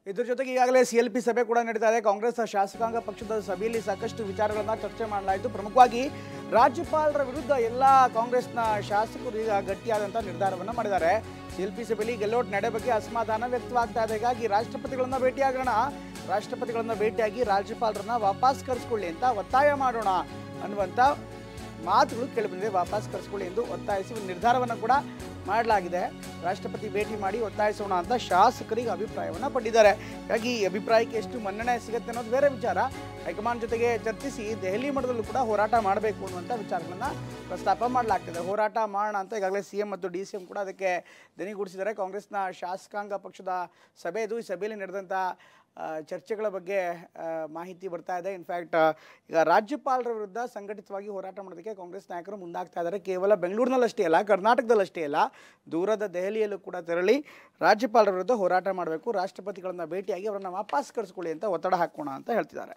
ಇದರ ಜೊತೆಗೆ ಈಗಾಗಲೇ CLP ಸಭೆ ಕೂಡ ನಡೀತಾ ಇದೆ. ಕಾಂಗ್ರೆಸ್ ಶಾಸಕಾಂಗ ಪಕ್ಷದ ಸಭೆಯಲ್ಲಿ ಸಾಕಷ್ಟು ವಿಚಾರಗಳನ್ನು ಚರ್ಚೆ ಮಾಡಲಾಯಿತು. ಪ್ರಮುಖವಾಗಿ ರಾಜ್ಯಪಾಲರ ವಿರುದ್ಧ ಎಲ್ಲ ಕಾಂಗ್ರೆಸ್ನ ಶಾಸಕರು ಈಗ ಗಟ್ಟಿಯಾದಂಥ ನಿರ್ಧಾರವನ್ನು ಮಾಡಿದ್ದಾರೆ. CLP ಸಭೆಯಲ್ಲಿ ಗೆಲ್ಲೋಟ್ ನಡೆ ಬಗ್ಗೆ ಅಸಮಾಧಾನ ವ್ಯಕ್ತವಾಗ್ತಾ ಇದೆ. ಹೀಗಾಗಿ ರಾಷ್ಟ್ರಪತಿಗಳನ್ನ ಭೇಟಿಯಾಗಿ ರಾಜ್ಯಪಾಲರನ್ನ ವಾಪಸ್ ಕರೆಸ್ಕೊಳ್ಳಿ ಅಂತ ಒತ್ತಾಯ ಮಾಡೋಣ ಅನ್ನುವಂಥ ಮಾತುಗಳು ಕೇಳಿಬಂದಿದೆ. ವಾಪಸ್ ಕರೆಸ್ಕೊಳ್ಳಿ ಎಂದು ಒತ್ತಾಯಿಸಿ ಒಂದು ನಿರ್ಧಾರವನ್ನು ಕೂಡ ಮಾಡಲಾಗಿದೆ. ರಾಷ್ಟ್ರಪತಿ ಭೇಟಿ ಮಾಡಿ ಒತ್ತಾಯಿಸೋಣ ಅಂತ ಶಾಸಕರಿಗೆ ಅಭಿಪ್ರಾಯವನ್ನು ಪಟ್ಟಿದ್ದಾರೆ. ಹಾಗಾಗಿ ಈ ಅಭಿಪ್ರಾಯಕ್ಕೆ ಎಷ್ಟು ಮನ್ನಣೆ ಸಿಗುತ್ತೆ ಅನ್ನೋದು ಬೇರೆ ವಿಚಾರ. ಹೈಕಮಾಂಡ್ ಜೊತೆಗೆ ಚರ್ಚಿಸಿ ದೆಹಲಿ ಮಟ್ಟದಲ್ಲೂ ಕೂಡ ಹೋರಾಟ ಮಾಡಬೇಕು ಅನ್ನುವಂಥ ವಿಚಾರಗಳನ್ನು ಪ್ರಸ್ತಾಪ ಮಾಡಲಾಗ್ತಿದೆ. ಹೋರಾಟ ಮಾಡೋಣ ಅಂತ ಈಗಾಗಲೇ CM ಮತ್ತು DCM ಕೂಡ ಅದಕ್ಕೆ ದನಿಗೂಡಿಸಿದ್ದಾರೆ. ಕಾಂಗ್ರೆಸ್ನ ಶಾಸಕಾಂಗ ಪಕ್ಷದ ಸಭೆ ಇದು. ಈ ಸಭೆಯಲ್ಲಿ ನಡೆದಂಥ ಚರ್ಚೆಗಳ ಬಗ್ಗೆ ಮಾಹಿತಿ ಬರ್ತಾ ಇದೆ. ಇನ್ಫ್ಯಾಕ್ಟ್ ಈಗ ರಾಜ್ಯಪಾಲರ ವಿರುದ್ಧ ಸಂಘಟಿತವಾಗಿ ಹೋರಾಟ ಮಾಡೋದಕ್ಕೆ ಕಾಂಗ್ರೆಸ್ ನಾಯಕರು ಮುಂದಾಗ್ತಾ ಇದ್ದಾರೆ. ಕೇವಲ ಬೆಂಗಳೂರಿನಲ್ಲಷ್ಟೇ ಅಲ್ಲ, ಕರ್ನಾಟಕದಲ್ಲಷ್ಟೇ ಅಲ್ಲ, ದೂರದ ದೆಹಲಿಯಲ್ಲೂ ಕೂಡ ತೆರಳಿ ರಾಜ್ಯಪಾಲರ ವಿರುದ್ಧ ಹೋರಾಟ ಮಾಡಬೇಕು, ರಾಷ್ಟ್ರಪತಿಗಳನ್ನು ಭೇಟಿಯಾಗಿ ಅವರನ್ನು ವಾಪಸ್ ಕರೆಸ್ಕೊಳ್ಳಿ ಅಂತ ಒತ್ತಡ ಹಾಕೋಣ ಅಂತ ಹೇಳ್ತಿದ್ದಾರೆ.